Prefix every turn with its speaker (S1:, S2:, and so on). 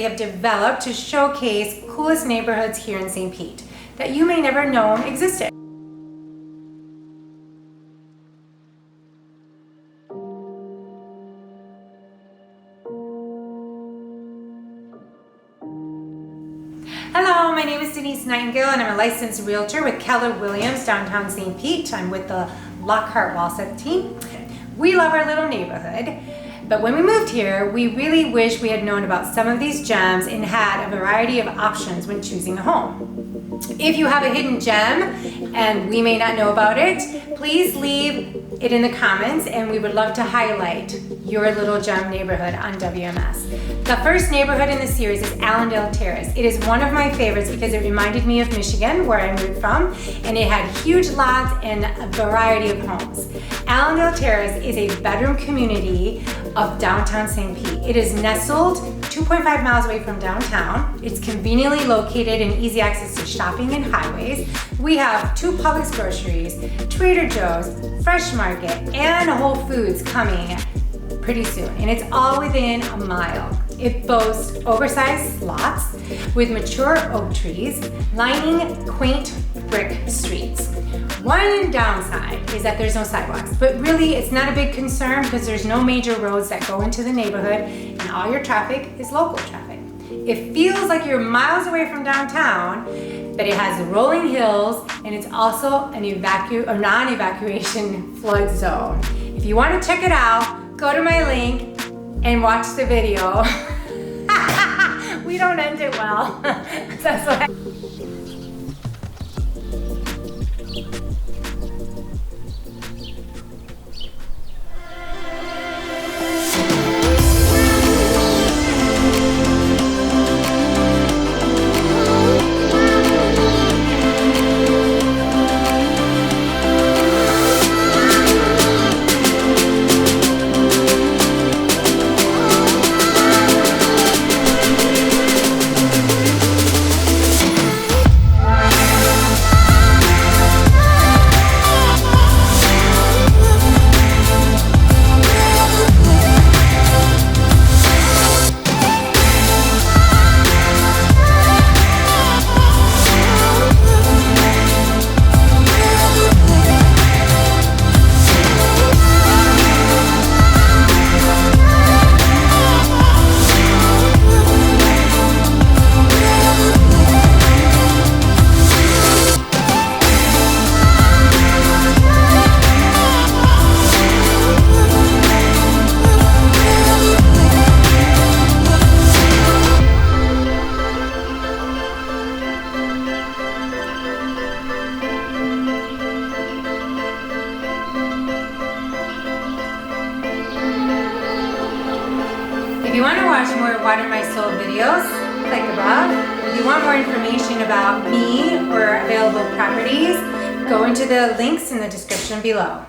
S1: we have developed to showcase coolest neighborhoods here in St. Pete that you may never know existed. Hello, my name is Denise Nightingale and I'm a licensed realtor with Keller Williams, downtown St. Pete. I'm with the Lockhart-Walseth team. We love our little neighborhood, but when we moved here, we really wish we had known about some of these gems and had a variety of options when choosing a home. If you have a hidden gem and we may not know about it, please leave it in the comments and we would love to highlight your little gem neighborhood on WMS. The first neighborhood in the series is Allendale Terrace. It is one of my favorites because it reminded me of Michigan, where I moved from, and it had huge lots and a variety of homes. Allendale Terrace is a bedroom community of downtown St. Pete. It is nestled 2.5 miles away from downtown. It's conveniently located and easy access to shopping and highways. We have 2 Publix groceries, Trader Joe's, Fresh Market, and Whole Foods coming pretty soon, and it's all within a mile. It boasts oversized lots with mature oak trees lining quaint brick streets. One downside is that there's no sidewalks, but really it's not a big concern because there's no major roads that go into the neighborhood and all your traffic is local traffic. It feels like you're miles away from downtown, but it has rolling hills and it's also an non-evacuation flood zone. If you want to check it out, go to my link and watch the video. We don't end it well. That's what If you want to watch more Water My Soul videos, click above. If you want more information about me or available properties, go into the links in the description below.